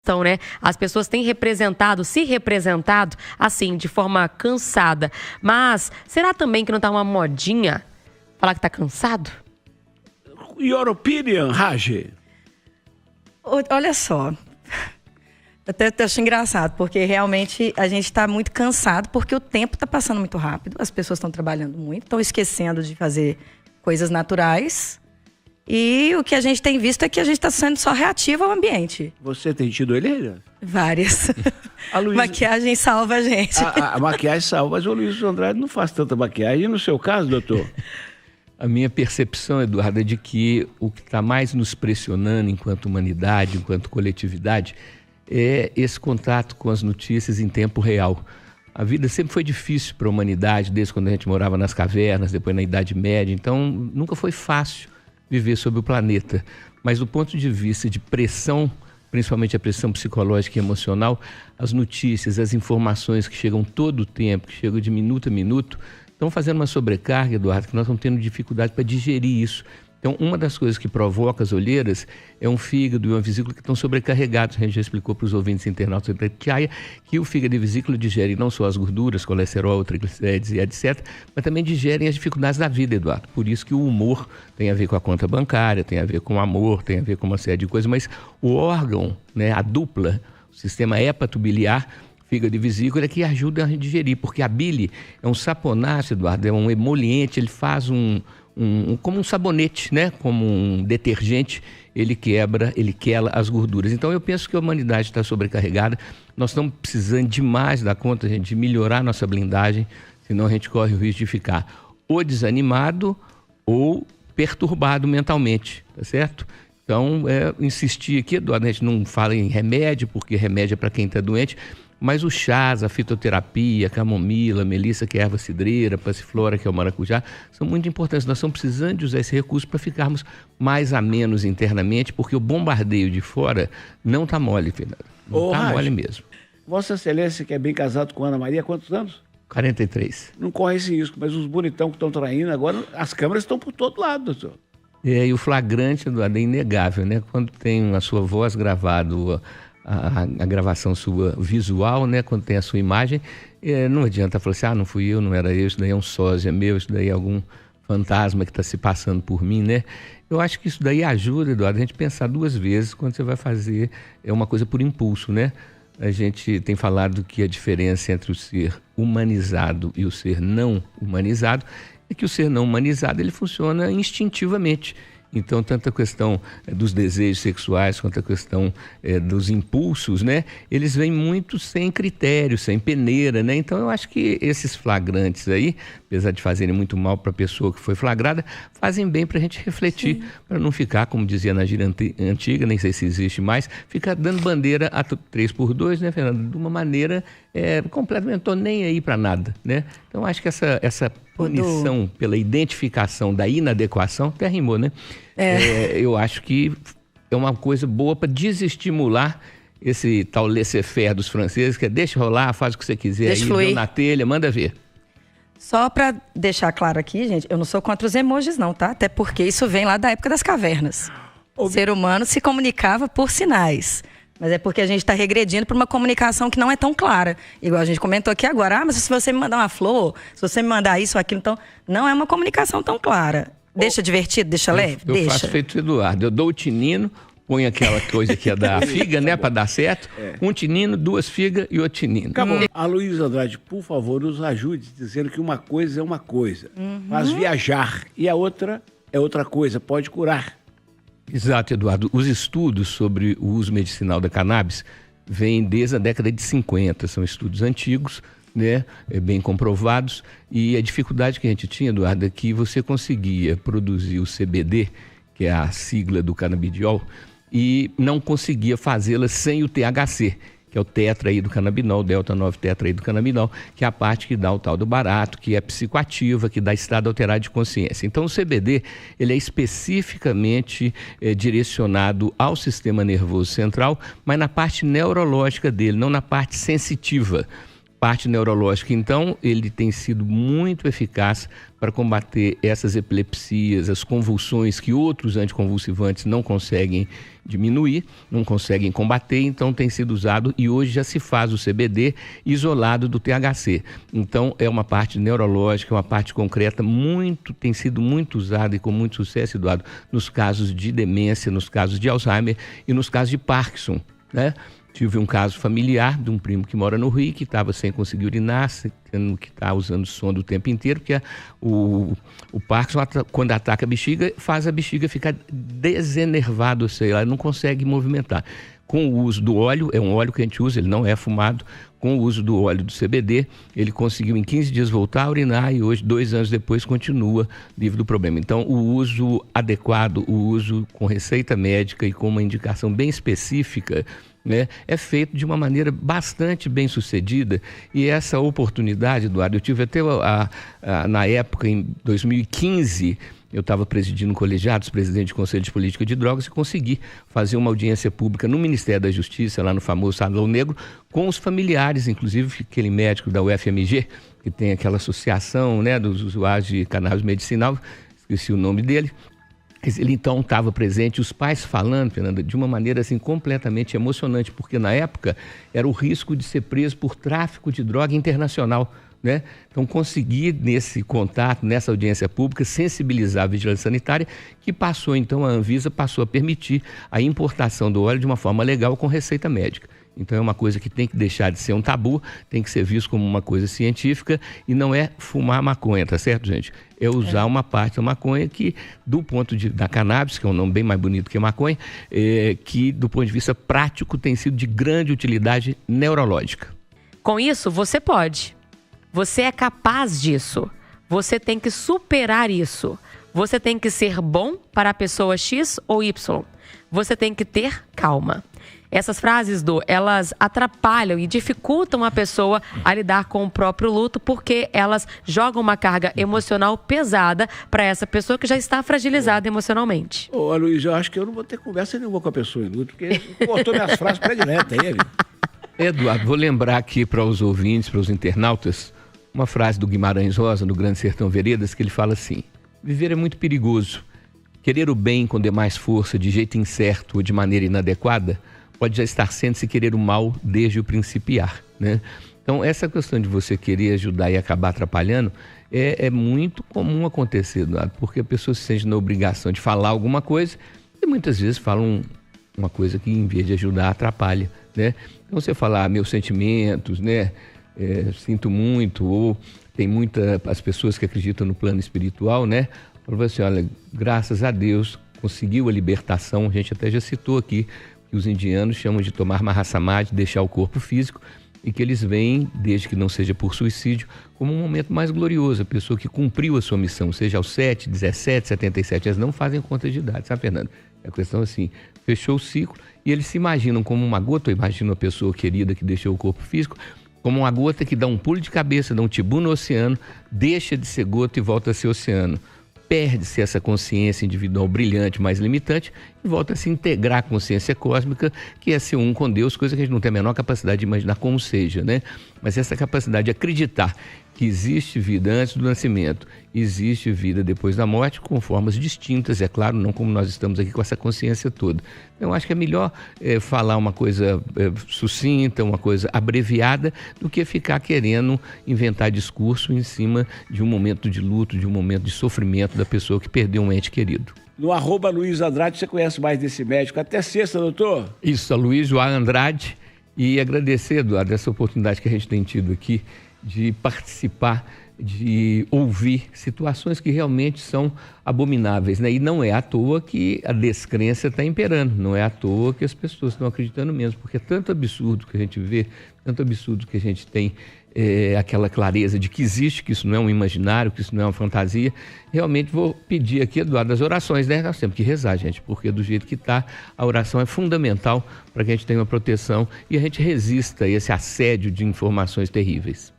Então, né, as pessoas têm se representado, assim, de forma cansada. Mas será também que não tá uma modinha falar que tá cansado? Your opinion, Raj? Olha só, até acho engraçado, porque realmente a gente está muito cansado, porque o tempo está passando muito rápido, as pessoas estão trabalhando muito, estão esquecendo de fazer coisas naturais. E o que a gente tem visto é que a gente está sendo só reativo ao ambiente. Você tem tido ele? Várias. A Luísa... Maquiagem salva a gente. A maquiagem salva, mas o Luiz Andrade não faz tanta maquiagem. E no seu caso, doutor? A minha percepção, Eduardo, é de que o que está mais nos pressionando enquanto humanidade, enquanto coletividade, é esse contato com as notícias em tempo real. A vida sempre foi difícil para a humanidade, desde quando a gente morava nas cavernas, depois na Idade Média. Então, nunca foi fácil viver sobre o planeta. Mas do ponto de vista de pressão, principalmente a pressão psicológica e emocional, as notícias, as informações que chegam todo o tempo, que chegam de minuto a minuto, estão fazendo uma sobrecarga, Eduardo, que nós estamos tendo dificuldade para digerir isso. Então, uma das coisas que provoca as olheiras é um fígado e uma vesícula que estão sobrecarregados. A gente já explicou para os ouvintes internautas da Itatiaia que o fígado e a vesícula digerem não só as gorduras, colesterol, triglicérides e etc., mas também digerem as dificuldades da vida, Eduardo. Por isso que o humor tem a ver com a conta bancária, tem a ver com o amor, tem a ver com uma série de coisas, mas o órgão, né, a dupla, o sistema hepatobiliar, fígado e vesícula, é que ajuda a digerir, porque a bile é um saponáceo, Eduardo, é um emoliente, ele faz como um sabonete, né? Como um detergente, ele quela as gorduras. Então eu penso que a humanidade está sobrecarregada, nós estamos precisando demais da conta, gente, de melhorar nossa blindagem, senão a gente corre o risco de ficar ou desanimado ou perturbado mentalmente, tá certo? Então, insistir aqui, Eduardo, a gente não fala em remédio, porque remédio é para quem está doente, mas os chás, a fitoterapia, a camomila, a melissa, que é a erva cidreira, a passiflora, que é o maracujá, são muito importantes. Nós estamos precisando de usar esse recurso para ficarmos mais amenos internamente, porque o bombardeio de fora não está mole, Fernando. Não está mole mesmo. Vossa Excelência, que é bem casado com Ana Maria, há quantos anos? 43. Não corre esse risco, mas os bonitão que estão traindo, agora as câmeras estão por todo lado, doutor. E o flagrante, Eduardo, é inegável, né? Quando tem a sua voz gravada, a gravação sua visual, né? Quando tem a sua imagem, não adianta falar assim, não fui eu, não era eu, isso daí é um sósia meu, isso daí é algum fantasma que está se passando por mim, né? Eu acho que isso daí ajuda, Eduardo, a gente pensar duas vezes quando você vai fazer uma coisa por impulso, né? A gente tem falado que a diferença entre o ser humanizado e o ser não humanizado é que o ser não humanizado ele funciona instintivamente. Então, tanto a questão dos desejos sexuais quanto a questão dos impulsos, né? Eles vêm muito sem critério, sem peneira, né? Então, eu acho que esses flagrantes aí, apesar de fazerem muito mal para a pessoa que foi flagrada, fazem bem para a gente refletir, para não ficar, como dizia na gíria antiga, nem sei se existe mais, ficar dando bandeira a 3x2, né, Fernando? De uma maneira completamente, não estou nem aí para nada, né? Então, acho que essa punição pela identificação da inadequação, até rimou, né? Eu acho que é uma coisa boa para desestimular esse tal laissez-faire dos franceses, que é deixa rolar, faz o que você quiser, deixa aí, deu na telha, manda ver. Só para deixar claro aqui, gente, eu não sou contra os emojis não, tá? Até porque isso vem lá da época das cavernas. O ser humano se comunicava por sinais. Mas é porque a gente está regredindo para uma comunicação que não é tão clara. Igual a gente comentou aqui agora, mas se você me mandar uma flor, se você me mandar isso ou aquilo, então não é uma comunicação tão clara. Deixa divertido, deixa leve, eu faço feito o Eduardo, eu dou o tinino, ponho aquela coisa que é da figa, né, para dar certo, um tinino, 2 figas e outro tinino. Acabou. A Luísa Andrade, por favor, nos ajude dizendo que uma coisa é uma coisa, faz viajar, e a outra é outra coisa, pode curar. Exato, Eduardo. Os estudos sobre o uso medicinal da cannabis vêm desde a década de 50, são estudos antigos, né, bem comprovados, e a dificuldade que a gente tinha, Eduardo, é que você conseguia produzir o CBD, que é a sigla do canabidiol, e não conseguia fazê-la sem o THC, que é o tetraidrocannabinol, delta 9 tetraidrocannabinol, que é a parte que dá o tal do barato, que é psicoativa, que dá estado alterado de consciência. Então o CBD, ele é especificamente direcionado ao sistema nervoso central, mas na parte neurológica dele, não na parte sensitiva. parte neurológica. Então, ele tem sido muito eficaz para combater essas epilepsias, as convulsões que outros anticonvulsivantes não conseguem diminuir, não conseguem combater, então tem sido usado e hoje já se faz o CBD isolado do THC. Então, é uma parte neurológica, uma parte concreta, tem sido muito usada e com muito sucesso, Eduardo, nos casos de demência, nos casos de Alzheimer e nos casos de Parkinson, né? Tive um caso familiar de um primo que mora no Rio, que estava sem conseguir urinar, tendo que estar usando sonda o tempo inteiro, porque o Parkinson, quando ataca a bexiga, faz a bexiga ficar desenervada, ou seja, ela não consegue movimentar. Com o uso do óleo, é um óleo que a gente usa, ele não é fumado, com o uso do óleo do CBD, ele conseguiu em 15 dias voltar a urinar e hoje, 2 anos depois, continua livre do problema. Então, o uso adequado, o uso com receita médica e com uma indicação bem específica, né, é feito de uma maneira bastante bem sucedida. E essa oportunidade, Eduardo, eu tive até na época, em 2015, eu estava presidindo colegiados, presidente do Conselho de Política de Drogas, e consegui fazer uma audiência pública no Ministério da Justiça, lá no famoso Salão Negro, com os familiares, inclusive aquele médico da UFMG, que tem aquela associação, né, dos usuários de cannabis medicinal, esqueci o nome dele. Ele então estava presente, os pais falando, Fernanda, de uma maneira assim completamente emocionante, porque na época era o risco de ser preso por tráfico de droga internacional, né? Então consegui nesse contato, nessa audiência pública, sensibilizar a vigilância sanitária, que passou então, a Anvisa passou a permitir a importação do óleo de uma forma legal com receita médica. Então é uma coisa que tem que deixar de ser um tabu, tem que ser visto como uma coisa científica e não é fumar maconha, tá certo, gente? É usar uma parte da maconha que, do ponto da cannabis, que é um nome bem mais bonito que maconha, que do ponto de vista prático tem sido de grande utilidade neurológica. Com isso, você pode. Você é capaz disso. Você tem que superar isso. Você tem que ser bom para a pessoa X ou Y. Você tem que ter calma. Essas frases, elas atrapalham e dificultam a pessoa a lidar com o próprio luto, porque elas jogam uma carga emocional pesada para essa pessoa que já está fragilizada emocionalmente. Ô, Luiz, eu acho que eu não vou ter conversa nenhuma com a pessoa em luto, porque ele cortou minhas frases prediletas aí, viu? Eduardo, vou lembrar aqui para os ouvintes, para os internautas, uma frase do Guimarães Rosa, no Grande Sertão Veredas, que ele fala assim: viver é muito perigoso. Querer o bem com demais força, de jeito incerto ou de maneira inadequada, pode já estar sendo se querer o mal desde o principiar, né? Então, essa questão de você querer ajudar e acabar atrapalhando é muito comum acontecer, Eduardo, porque a pessoa se sente na obrigação de falar alguma coisa e muitas vezes falam uma coisa que, em vez de ajudar, atrapalha, né? Então, você falar meus sentimentos, né? Sinto muito, ou tem as pessoas que acreditam no plano espiritual, né? Falam assim, olha, graças a Deus conseguiu a libertação, a gente até já citou aqui, que os indianos chamam de tomar Mahasamadhi, deixar o corpo físico, e que eles veem, desde que não seja por suicídio, como um momento mais glorioso. A pessoa que cumpriu a sua missão, seja aos 7, 17, 77 anos, não fazem conta de idade, sabe, Fernando? É a questão assim, fechou o ciclo, e eles se imaginam como uma gota, eu imagino a pessoa querida que deixou o corpo físico, como uma gota que dá um pulo de cabeça, dá um tibu no oceano, deixa de ser gota e volta a ser oceano. Perde-se essa consciência individual brilhante, mais limitante, e volta a se integrar à consciência cósmica, que é ser um com Deus, coisa que a gente não tem a menor capacidade de imaginar como seja, né? Mas essa capacidade de acreditar que existe vida antes do nascimento, existe vida depois da morte, com formas distintas, é claro, não como nós estamos aqui com essa consciência toda. Então, acho que é melhor falar uma coisa sucinta, uma coisa abreviada, do que ficar querendo inventar discurso em cima de um momento de luto, de um momento de sofrimento da pessoa que perdeu um ente querido. No @Luiz Andrade, você conhece mais desse médico. Até sexta, doutor. Isso, Luiz João Andrade. E agradecer, Eduardo, essa oportunidade que a gente tem tido aqui de participar, de ouvir situações que realmente são abomináveis, né? E não é à toa que a descrença está imperando, não é à toa que as pessoas estão acreditando mesmo, porque é tanto absurdo que a gente vê, tanto absurdo que a gente tem aquela clareza de que existe, que isso não é um imaginário, que isso não é uma fantasia. Realmente vou pedir aqui, Eduardo, as orações, né? Nós temos que rezar, gente, porque do jeito que está, a oração é fundamental para que a gente tenha uma proteção e a gente resista a esse assédio de informações terríveis.